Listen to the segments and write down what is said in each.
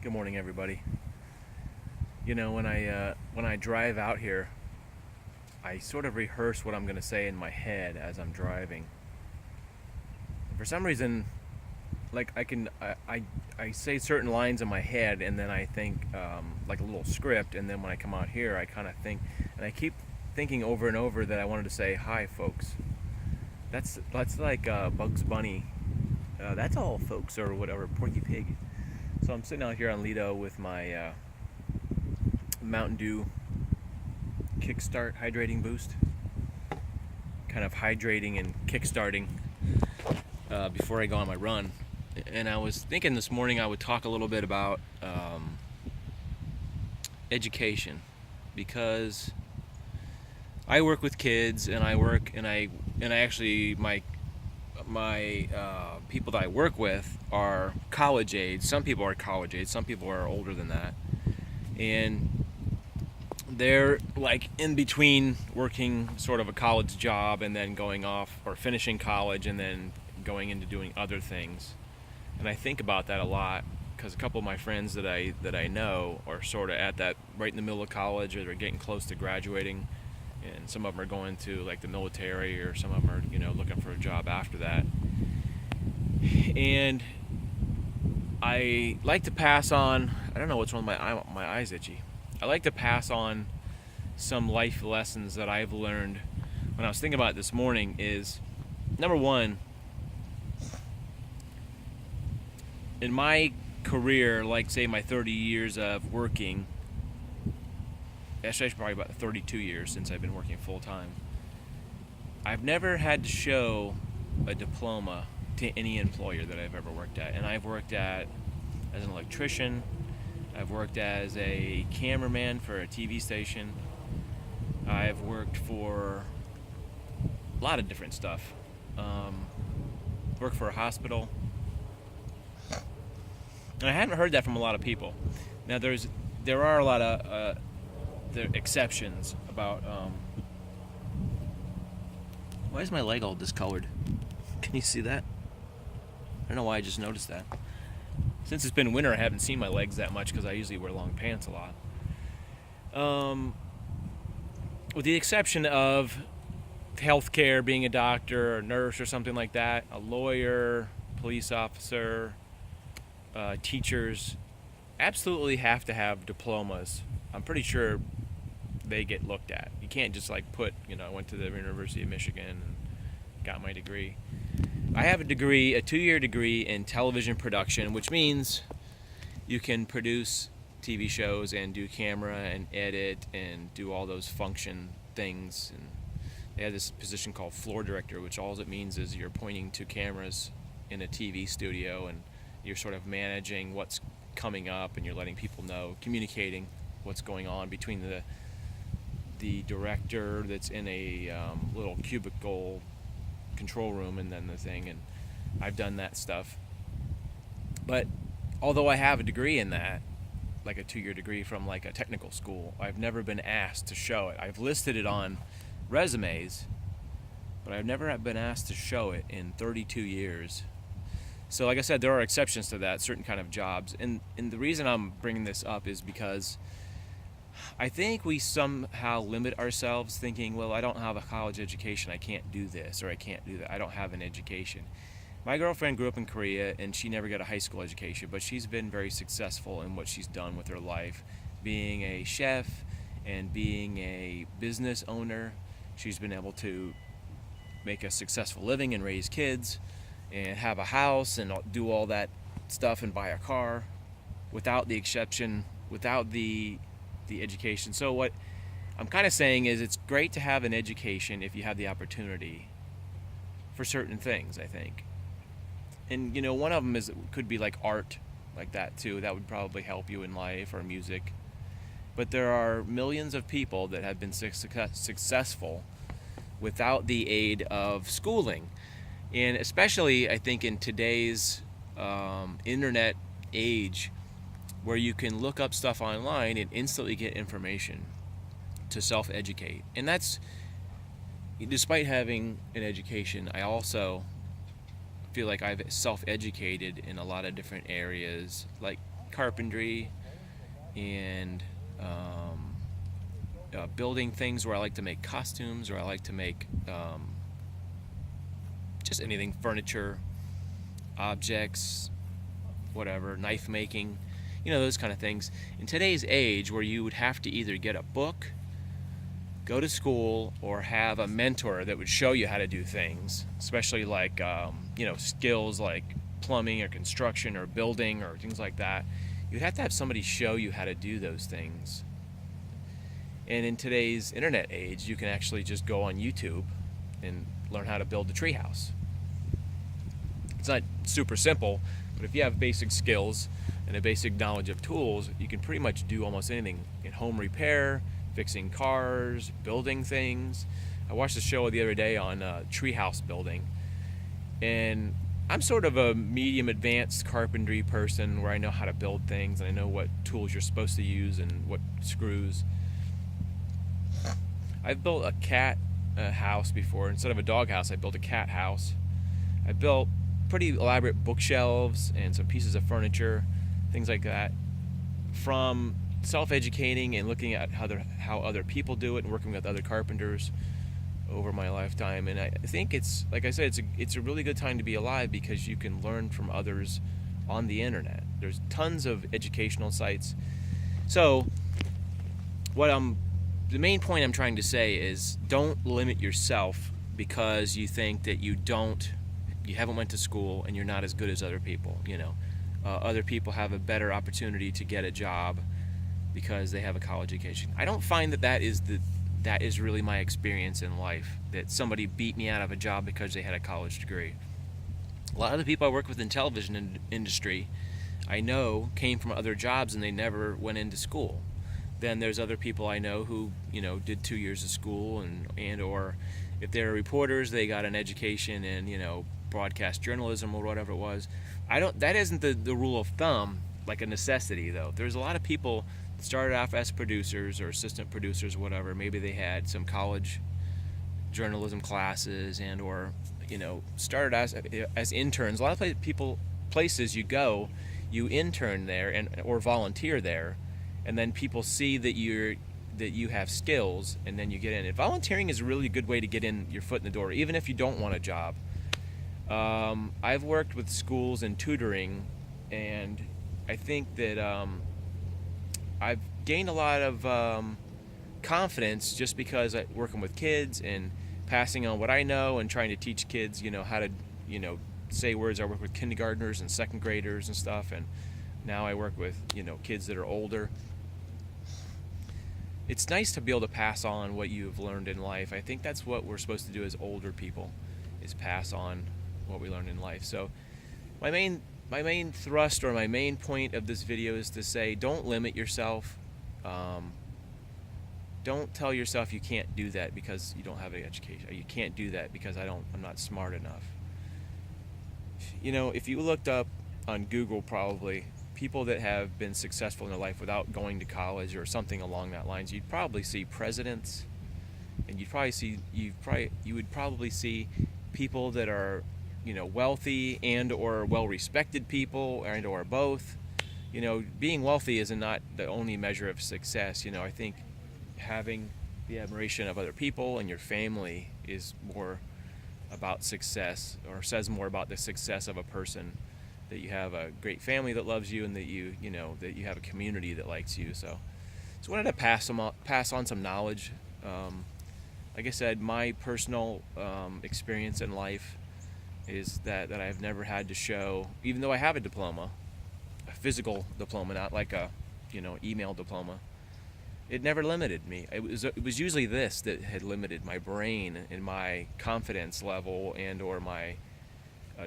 Good morning, everybody. When I drive out here, I sort of rehearse what I'm going to say in my head as I'm driving. For some reason, like I say certain lines in my head, and then I think like a little script, and then when I come out here, I kind of think, and I keep thinking over and over that I wanted to say hi, folks. That's like Bugs Bunny. That's all, folks, or whatever, Porky Pig. So I'm sitting out here on Lido with my Mountain Dew Kickstart Hydrating Boost, kind of hydrating and kickstarting before I go on my run. And I was thinking this morning I would talk a little bit about education, because I work with kids, and I actually my people that I work with are college age. Some people are college age, some people are older than that, and they're like in between working sort of a college job and then going off, or finishing college and then going into doing other things. And I think about that a lot, because a couple of my friends that I know are sort of at that right in the middle of college, or they're getting close to graduating, and some of them are going to like the military, or some of them are looking for a job after that. And I like to pass on, I don't know what's wrong with my eyes itchy. I like to pass on some life lessons that I've learned. When I was thinking about it this morning, is number one, in my career, like say my 30 years of working, actually probably about 32 years since I've been working full time, I've never had to show a diploma to any employer that I've ever worked at. And I've worked as an electrician, I've worked as a cameraman for a TV station, I've worked for a lot of different stuff. Worked for a hospital. And I haven't heard that from a lot of people. Now there are a lot of exceptions about. Why is my leg all discolored? Can you see that? I don't know why I just noticed that. Since it's been winter, I haven't seen my legs that much because I usually wear long pants a lot. With the exception of healthcare, being a doctor or nurse or something like that, a lawyer, police officer, teachers absolutely have to have diplomas. I'm pretty sure they get looked at. You can't just like put, I went to the University of Michigan and got my degree. I have a 2-year degree in television production, which means you can produce TV shows and do camera and edit and do all those function things. And they have this position called floor director, which all it means is you're pointing to cameras in a TV studio, and you're sort of managing what's coming up, and you're letting people know, communicating what's going on between the director that's in a little cubicle control room and then the thing. And I've done that stuff. But although I have a degree in that, like a 2-year degree from like a technical school, I've never been asked to show it. I've listed it on resumes, but I've never been asked to show it in 32 years. So like I said, there are exceptions to that, certain kind of jobs. And the reason I'm bringing this up is because I think we somehow limit ourselves, thinking, well, I don't have a college education, I can't do this, or I can't do that, I don't have an education. My girlfriend grew up in Korea, and she never got a high school education, but she's been very successful in what she's done with her life, being a chef and being a business owner. She's been able to make a successful living and raise kids and have a house and do all that stuff and buy a car without the exception, without the education. So what I'm kind of saying is, it's great to have an education if you have the opportunity for certain things, I think. And one of them could be like art, like that too. That would probably help you in life, or music. But there are millions of people that have been successful without the aid of schooling. And especially, I think, in today's internet age, where you can look up stuff online and instantly get information to self-educate. And that's, despite having an education, I also feel like I've self-educated in a lot of different areas, like carpentry and building things, where I like to make costumes, or I like to make just anything, furniture, objects, whatever, knife making, those kind of things. In today's age, where you would have to either get a book, go to school, or have a mentor that would show you how to do things, especially like skills like plumbing or construction or building or things like that, you'd have to have somebody show you how to do those things. And in today's internet age, you can actually just go on YouTube and learn how to build a treehouse. It's not super simple, but if you have basic skills and a basic knowledge of tools, you can pretty much do almost anything in home repair, fixing cars, building things. I watched a show the other day on treehouse building, and I'm sort of a medium advanced carpentry person where I know how to build things and I know what tools you're supposed to use and what screws. I've built a cat house before. Instead of a dog house, I built a cat house. I built pretty elaborate bookshelves and some pieces of furniture, things like that, from self-educating and looking at how other people do it and working with other carpenters over my lifetime. And I think it's, like I said, it's a really good time to be alive, because you can learn from others on the internet. There's tons of educational sites. So the main point I'm trying to say is, don't limit yourself because you think that you haven't went to school and you're not as good as other people. Other people have a better opportunity to get a job because they have a college education. I don't find that is really my experience in life, that somebody beat me out of a job because they had a college degree. A lot of the people I work with in television industry, I know, came from other jobs and they never went into school. Then there's other people I know who, did 2 years of school and or if they're reporters, they got an education in, broadcast journalism or whatever it was. That isn't the rule of thumb, like a necessity though. There's a lot of people that started off as producers or assistant producers or whatever. Maybe they had some college journalism classes and or, started as interns. A lot of places you go, you intern there or volunteer there. And then people see that you have skills, and then you get in. And volunteering is a really good way to get in your foot in the door, even if you don't want a job. I've worked with schools and tutoring, and I think that I've gained a lot of confidence just because I'm working with kids and passing on what I know and trying to teach kids, how to, say words. I work with kindergartners and second graders and stuff, and now I work with, kids that are older. It's nice to be able to pass on what you've learned in life. I think that's what we're supposed to do as older people, is pass on what we learned in life. So my main thrust, or my main point of this video, is to say, don't limit yourself. Don't tell yourself you can't do that because you don't have an education. You can't do that because I'm not smart enough. If you looked up on Google, probably, people that have been successful in their life without going to college or something along that lines, you'd probably see presidents, and you would probably see people that are, wealthy and or well-respected people, and or both. Being wealthy is not the only measure of success. I think having the admiration of other people and your family is more about success, or says more about the success of a person. That you have a great family that loves you, and that that you have a community that likes you. So I wanted to pass on some knowledge. Like I said, my personal experience in life is that I've never had to show, even though I have a diploma, a physical diploma, not like a email diploma. It never limited me. It was usually this that had limited my brain and my confidence level and or my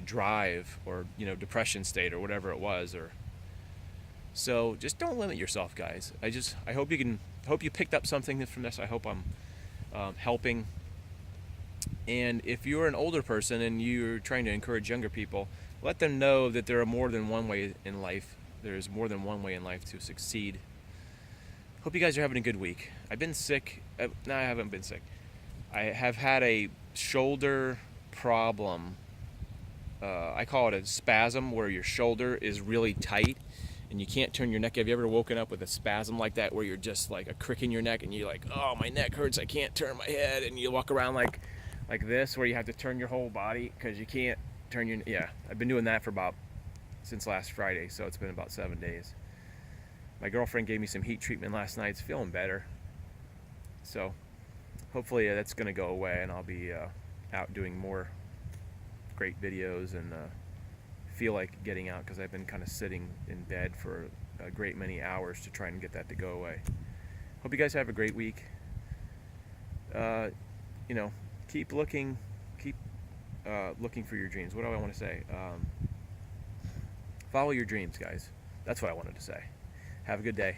drive or depression state or whatever it was. So just don't limit yourself, guys. I hope you picked up something from this. I hope I'm helping. And if you're an older person and you're trying to encourage younger people, let them know that there are more than one way in life. There's more than one way in life to succeed. Hope you guys are having a good week. I've been sick. No, I haven't been sick. I have had a shoulder problem. I call it a spasm, where your shoulder is really tight and you can't turn your neck. Have you ever woken up with a spasm like that where you're just like a crick in your neck and you're like, oh, my neck hurts, I can't turn my head, and you walk around like this where you have to turn your whole body because you can't turn your, yeah, I've been doing that since last Friday, so it's been about 7 days. My girlfriend gave me some heat treatment last night. It's feeling better, so hopefully that's going to go away and I'll be out doing more great videos and feel like getting out, because I've been kind of sitting in bed for a great many hours to try and get that to go away. Hope you guys have a great week. You know, keep looking for your dreams. What do I want to say? Follow your dreams, guys. That's what I wanted to say. Have a good day.